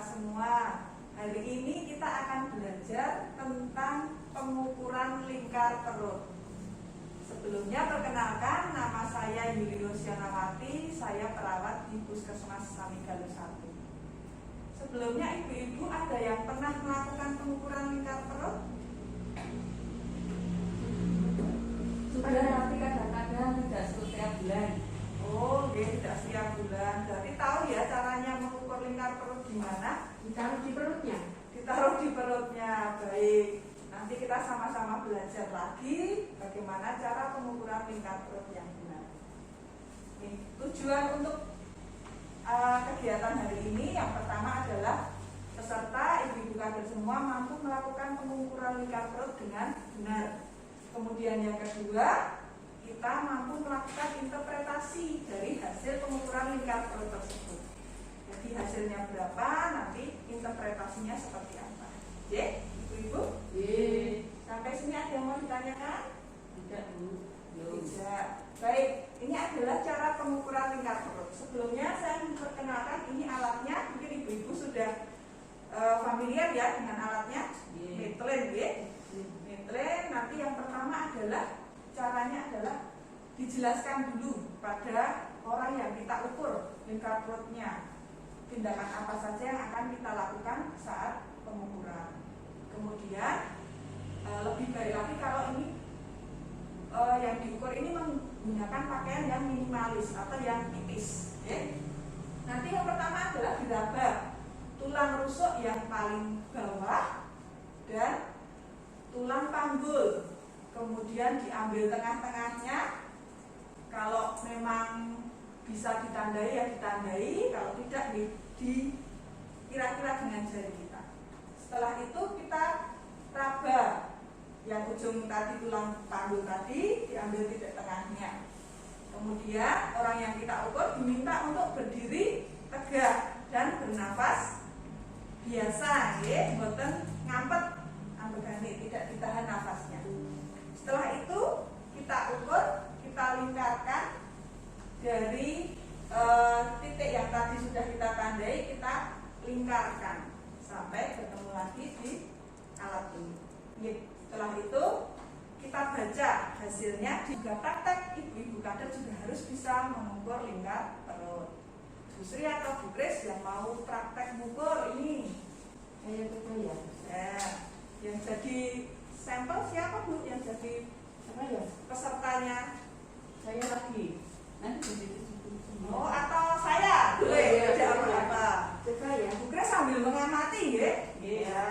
semua. Hari ini kita akan belajar tentang pengukuran lingkar perut. Sebelumnya perkenalkan, nama saya Yulius Yanawati, saya perawat di Puskesmas Samigaluh 1. Sebelumnya ibu-ibu ada yang pernah melakukan pengukuran lingkar perut? Sudah, tapi kadang-kadang tidak setiap bulan. Oh, tidak setiap bulan. Berarti tahu ya caranya mengukur lingkar perut gimana? Ditaruh di perutnya. Ditaruh di perutnya. Baik. Nanti kita sama-sama belajar lagi bagaimana cara pengukuran lingkar perut yang benar. Tujuan untuk kegiatan hari ini yang pertama adalah peserta ibu-ibu kader semua mampu melakukan pengukuran lingkar perut dengan benar. Kemudian yang kedua, kita mampu melakukan interpretasi dari hasil pengukuran lingkar perut tersebut. Jadi hasilnya berapa, nanti interpretasinya seperti apa. Oke, ibu-ibu? Sampai sini ada yang mau ditanyakan? Tidak, Bu. Tidak. Baik, ini adalah cara pengukuran lingkar perut. Sebelumnya saya memperkenalkan ini alatnya. Mungkin ibu-ibu sudah familiar ya dengan alatnya. Metlen, ya. Metlen. Nanti yang pertama adalah caranya adalah dijelaskan dulu pada orang yang kita ukur lingkar perutnya. Tindakan apa saja yang akan kita lakukan saat pengukuran. Kemudian lebih baik lagi kalau ini yang diukur ini menggunakan pakaian yang minimalis atau yang tipis. Ya. Nanti yang pertama adalah diraba tulang rusuk yang paling bawah dan tulang panggul. Kemudian diambil tengah-tengahnya. Kalau memang bisa ditandai ya ditandai, kalau tidak kira-kira dengan jari kita. Setelah itu kita raba yang ujung tadi tulang panggul tadi, diambil titik tengahnya. Kemudian orang yang kita ukur diminta untuk berdiri tegak dan bernafas biasa, ya, boten ngampet, ambegane, tidak ditahan nafasnya. Setelah itu kita ukur, kita lingkarkan dari titik yang tadi sudah kita tandai, kita lingkarkan sampai ketemu lagi di alat ini. Setelah itu kita baca hasilnya. Juga praktek ibu-ibu kader juga harus bisa mengukur lingkar perut. Bu Sri atau Bu Kris yang mau praktek mengukur ini? Saya betul ya. Yang jadi sampel siapa Bu? Yang jadi Apa ya? pesertanya? Saya lagi. Nanti begitu. Oh, atau saya? Boleh, tidak apa-apa. Coba ya. Bu Kris sambil mengamati, ya? Iya.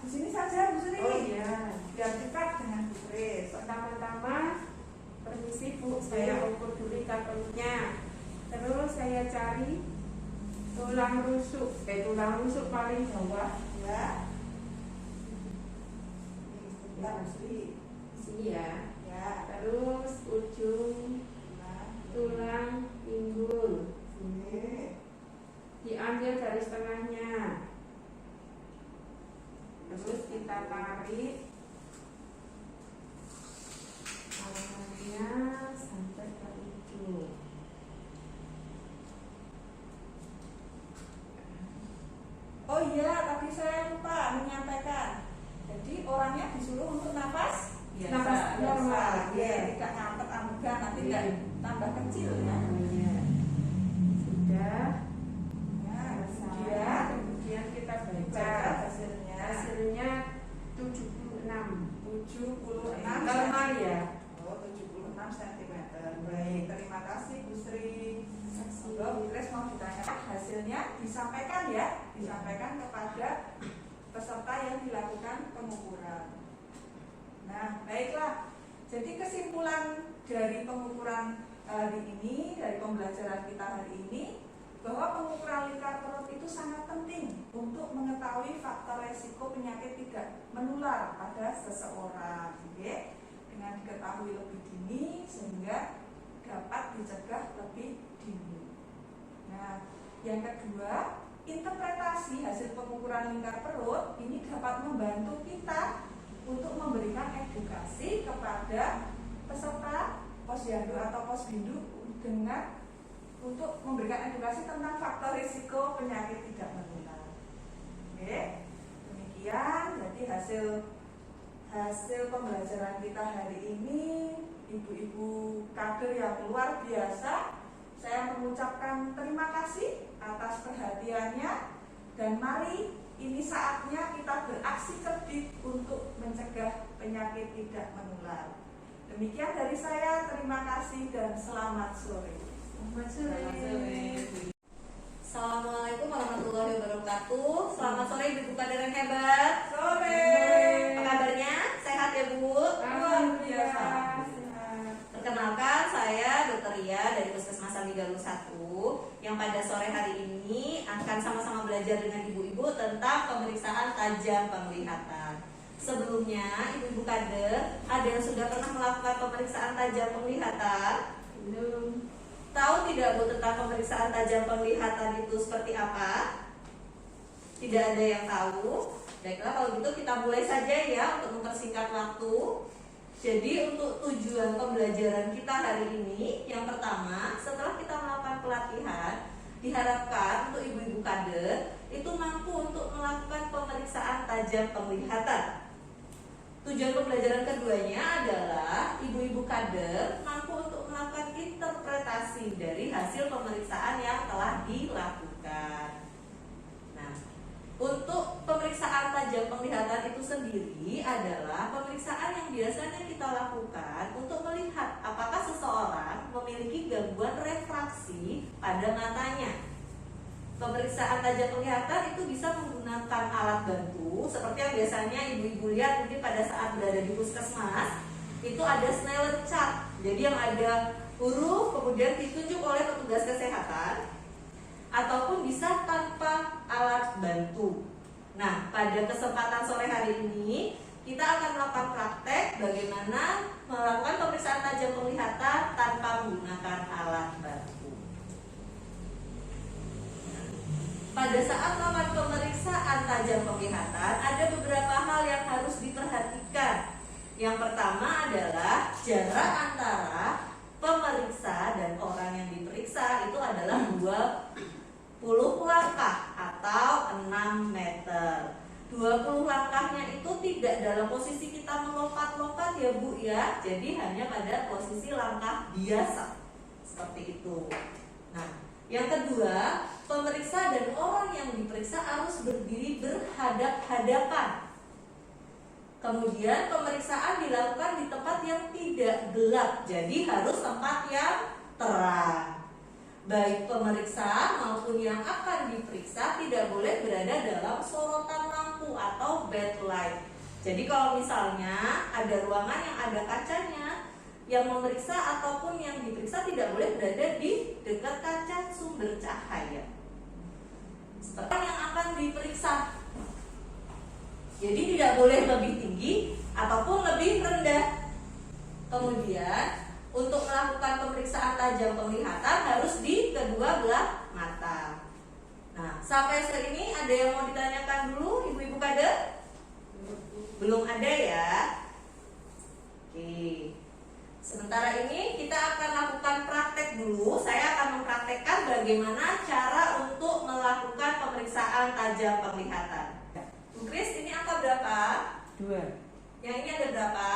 Di sini saja Bu Sri. Oh iya. Biar dekat dengan Bu Kris. Pertama-tama, permisi Bu, saya ukur dulu lingkar perutnya. Terus saya cari tulang rusuk paling bawah. Ya. Sebentar Bu Sri. Sini ya. Ya. Terus ujung tulang pinggul. Sini. Diambil garis tengahnya. Terus kita tarik awalnya sampai ke ujung. Oh iya, tadi saya lupa menyampaikan. Jadi orangnya disuruh untuk nafas normal, ya, tidak ngampet ambegan, nanti tidak tambah kecil ya. Sudah. Nah, Kemudian kita baca baca hasilnya 76 normal ya. Oh, 76 cm. Baik, terima kasih Bu Sri. Bu Kris mau ditanya hasilnya, disampaikan ya, disampaikan kepada peserta yang dilakukan pengukuran. Nah, baiklah. Jadi kesimpulan dari pengukuran hari ini, dari pembelajaran kita hari ini, bahwa pengukuran lingkar perut itu sangat penting untuk mengetahui faktor resiko penyakit tidak menular pada seseorang, ya. Dengan diketahui lebih dini sehingga dapat dicegah lebih dini. Nah, yang kedua, interpretasi hasil pengukuran lingkar perut ini dapat membantu kita untuk memberikan edukasi kepada peserta posyandu atau posbindu dengan untuk memberikan edukasi tentang faktor risiko penyakit tidak menular. Oke, demikian jadi hasil pembelajaran kita hari ini. Ibu-ibu kader yang luar biasa, saya mengucapkan terima kasih atas perhatiannya, dan mari ini saatnya kita beraksi keras untuk mencegah penyakit tidak menular. Demikian dari saya, terima kasih dan selamat sore. Selamat sore. Assalamualaikum warahmatullahi wabarakatuh. Selamat sore Ibu kader yang hebat. Sore. Apa kabarnya? Sehat ya Bu? Luar biasa. Perkenalkan, saya Dr. Ria dari Puskesmas Sandi Galuh 1 yang pada sore hari ini akan sama-sama belajar dengan ibu-ibu tentang pemeriksaan tajam penglihatan. Sebelumnya, ibu-ibu kader, ada yang sudah pernah melakukan pemeriksaan tajam penglihatan? Belum. Tahu tidak Bu tentang pemeriksaan tajam penglihatan itu seperti apa? Tidak ada yang tahu. Baiklah, kalau gitu kita mulai saja ya untuk mempersingkat waktu. Jadi untuk tujuan pembelajaran kita hari ini, yang pertama, setelah kita melakukan pelatihan, diharapkan untuk ibu-ibu kader itu mampu untuk melakukan pemeriksaan tajam penglihatan. Tujuan pembelajaran keduanya adalah ibu-ibu kader mampu untuk melakukan interpretasi dari hasil pemeriksaan yang telah dilakukan. Nah, untuk pemeriksaan tajam penglihatan itu sendiri adalah pemeriksaan yang biasanya kita lakukan untuk melihat apakah seseorang memiliki gangguan refraksi pada matanya. Pemeriksaan tajam penglihatan itu bisa menggunakan alat bantu seperti yang biasanya ibu-ibu lihat mungkin pada saat berada di puskesmas. Itu ada Snellen chart. Jadi yang ada huruf kemudian ditunjuk oleh petugas kesehatan, ataupun bisa tanpa alat bantu. Nah, pada kesempatan sore hari ini kita akan melakukan praktek bagaimana melakukan pemeriksaan tajam penglihatan tanpa menggunakan alat bantu. Pada saat melakukan pemeriksaan tajam penglihatan, ada beberapa hal yang harus diperhatikan. Yang pertama adalah jarak antara pemeriksa dan orang yang diperiksa itu adalah 20 langkah atau 6 meter. 20 langkahnya itu tidak dalam posisi kita melompat-lompat ya Bu ya. Jadi hanya pada posisi langkah biasa. Seperti itu. Nah, yang kedua, pemeriksa dan orang yang diperiksa harus berdiri berhadap-hadapan. Kemudian pemeriksaan dilakukan di tempat yang tidak gelap. Jadi harus tempat yang terang. Baik pemeriksa maupun yang akan diperiksa tidak boleh berada dalam sorotan lampu atau backlight. Jadi kalau misalnya ada ruangan yang ada kacanya, yang memeriksa ataupun yang diperiksa tidak boleh berada di dekat kaca sumber cahaya. Seperti yang akan diperiksa. Jadi tidak boleh lebih tinggi ataupun lebih rendah. Kemudian untuk melakukan pemeriksaan tajam penglihatan harus di kedua belah mata. Nah, sampai saat ini ada yang mau ditanyakan dulu ibu-ibu kader? Belum ada ya? Oke. Sementara ini kita akan lakukan praktek dulu. Saya akan mempraktekkan bagaimana cara untuk melakukan pemeriksaan tajam penglihatan. Bu Kris, ini angka berapa? 2. Yang ini ada berapa?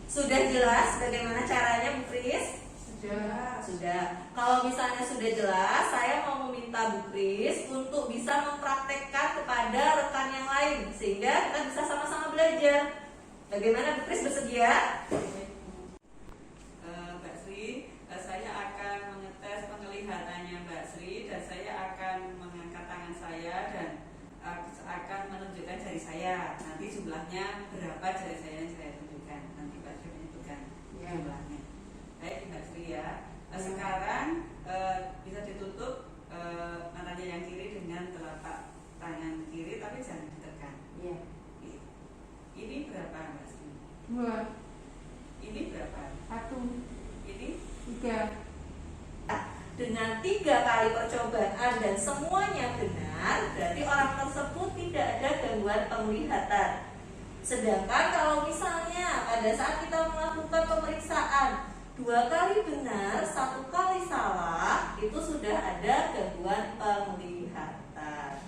Sudah jelas bagaimana caranya Bu Kris? Sudah. Kalau misalnya sudah jelas, saya mau meminta Bu Kris untuk bisa mempraktekkan kepada rekan yang lain sehingga kita bisa sama-sama belajar. Bagaimana Bu Kris, bersedia? Mbak Sri, saya akan mengetes penglihatannya Mbak Sri dan saya akan mengangkat tangan saya dan akan menunjukkan jari saya. Nanti jumlahnya berapa jari saya yang saya tunjukkan. Nanti Mbak Sri menentukan jumlahnya. Baik Mbak Sri ya. Sekarang bisa ditutup matanya yang kiri dengan telapak tangan kiri tapi jangan ditekan. Iya. Ini berapa Mbak Sri? 2. Ini berapa? 1. Ini 3. Dengan 3 kali percobaan dan semuanya benar, berarti orang tersebut tidak ada gangguan penglihatan. Sedangkan kalau misalnya pada saat kita melakukan pemeriksaan 2 kali benar, 1 kali salah, itu sudah ada gangguan penglihatan.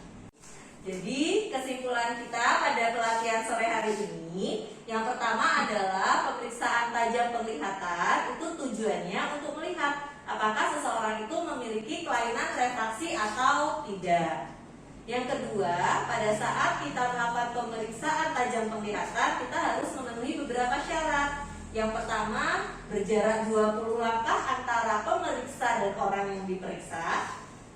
Jadi kesimpulan kita pada pelatihan sore hari ini, yang pertama adalah pemeriksaan tajam penglihatan itu tujuannya untuk melihat apakah seseorang itu memiliki kelainan refraksi atau tidak. Yang kedua, pada saat kita melakukan pemeriksaan tajam penglihatan, kita harus memenuhi beberapa syarat. Yang pertama, berjarak 20 langkah antara pemeriksa dan orang yang diperiksa.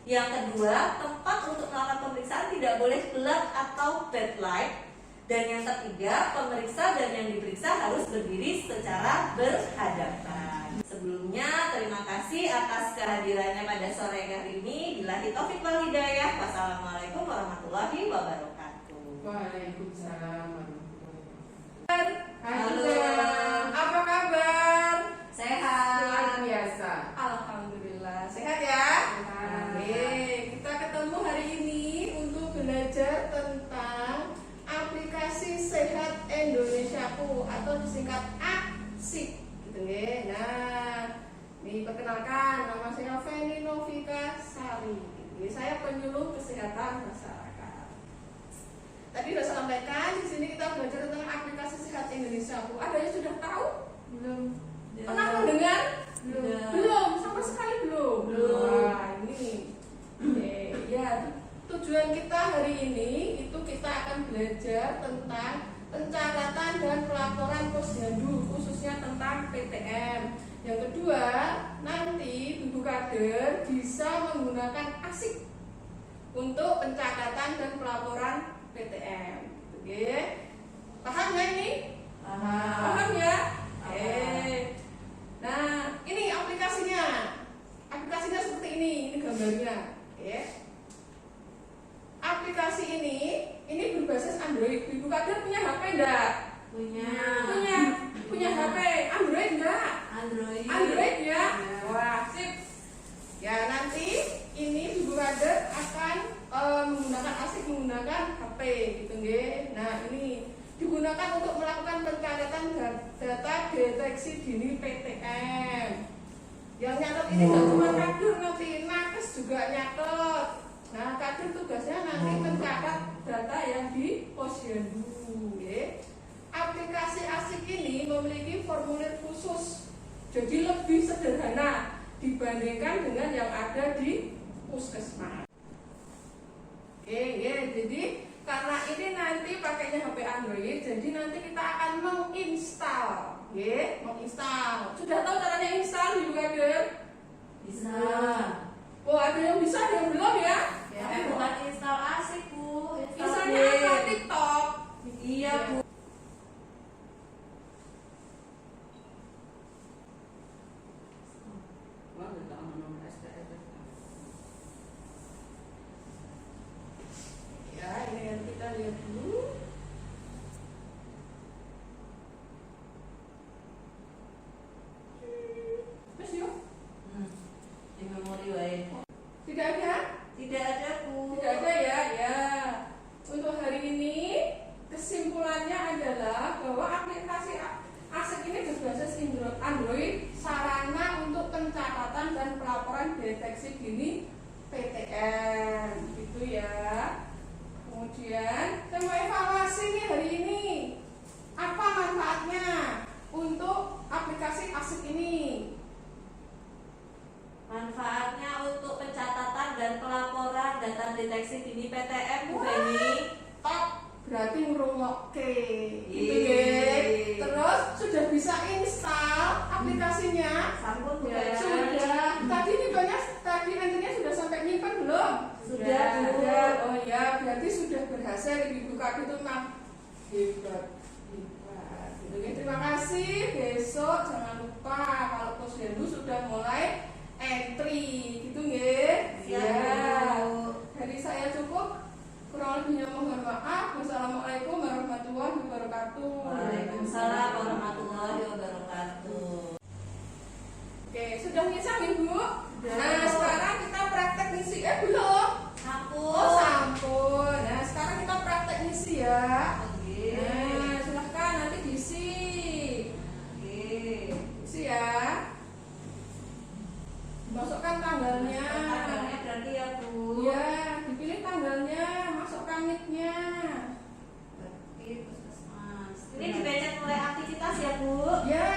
Yang kedua, tempat untuk melakukan pemeriksaan tidak boleh gelap atau backlight. Dan yang ketiga, pemeriksa dan yang diperiksa harus berdiri secara berhadapan. Sebelumnya, terima kasih atas kehadirannya pada sore hari ini. Billahi taufik wal hidayah. Wassalamualaikum warahmatullahi wabarakatuh. Waalaikumsalam warahmatullahi Halo. wabarakatuh. Apa kabar? Luar Sehat. biasa. Alhamdulillah. Sehat ya? Sehat. Oke, kita ketemu hari ini untuk belajar tentang aplikasi Sehat Indonesiaku atau disingkat ASIK, gitu nggih. Nah, diperkenalkan, nama saya Feni Novika Sari. Gitu. Saya penyuluh kesehatan masyarakat. Tadi sudah sampaikan di sini kita belajar tentang aplikasi Sehat Indonesiaku. Ada yang sudah tahu? Belum. Pernah mendengar? Belum, sama sekali belum. Wah, ini. Ya, tujuan kita hari ini itu kita akan belajar tentang pencatatan dan pelaporan posyandu, khususnya tentang PTM. Yang kedua, nanti Ibu Kader bisa menggunakan ASIK untuk pencatatan dan pelaporan PTM. Oke, paham nggak ini? Paham ya? Nah, ini aplikasinya. Aplikasinya seperti ini gambarnya. Oke. Aplikasi ini berbasis Android. Ibu Kader punya HP enggak? Punya HP Android enggak? Android ya. Wah, sip. Ya, nanti ini Ibu Kader akan menggunakan ASIK menggunakan HP gitu nggih. Nah, ini digunakan untuk melakukan pencatatan data deteksi dini PTM. Yang nyatet ini nggak cuma Kader, nanti nakes juga nyatet. Nah, Kader tugasnya nanti mencatat data yang di posyandu. Aplikasi ASIK ini memiliki formulir khusus, jadi lebih sederhana dibandingkan dengan yang ada di puskesmas. Jadi karena ini nanti pakainya HP Android, jadi nanti kita akan menginstal. Menginstal. Sudah tahu caranya install Ibu Kader? Bisa. Oh, ada yang bisa, ada yang belum ya? Tapi bukan install ASIK, Bu. Misalnya apa? TikTok. Iya, Bu. Ya, ini yang kita lihat dulu. Mas yuk. Di memori wae. Tidak ada? Tidak ada, Bu. Tidak ada ya? Ya. Untuk hari ini kesimpulannya adalah bahwa aplikasi ASIK ini berbasis Android, sarana untuk pencatatan dan pelaporan deteksi dini PTM, gitu ya. Kemudian saya mau evaluasi nih hari ini, apa manfaatnya untuk aplikasi ASIK ini? Manfaatnya untuk pencatatan dan pelaporan data deteksi dini PTM, Bu Feni. Top, berarti ngrungokke gitu Yeay. nggih. Terus sudah bisa install aplikasinya? Sampun, Bu Ya, Feni. sudah. Tadi ini banyak, tadi nantinya sudah sampai nyimpen belum? Sudah, Bu. Oh ya, berarti sudah berhasil. Ibu Kader itu memang hebat. Gitu ya. Terima kasih. Besok jangan lupa kalau posyandu sudah mulai entry, gitu nggih. Siap, Ya. Bu. Dari saya cukup. Kurang lebihnya mohon maaf. Wassalamualaikum warahmatullahi wabarakatuh. Waalaikumsalam warahmatullahi wabarakatuh. Oke, sudah ngisah Ibu? Sudah. Nah, sekarang kita praktek ngisi. Belum? Sampun. Oh, sampun. Nah, sekarang kita praktek ngisi ya. Oke. Nah, silahkan nanti diisi. Oke. Isi ya. Masukkan tanggalnya. Tanggalnya berarti ya, Bu. Ya, dipilih tanggalnya, masukkan Bu? Ya,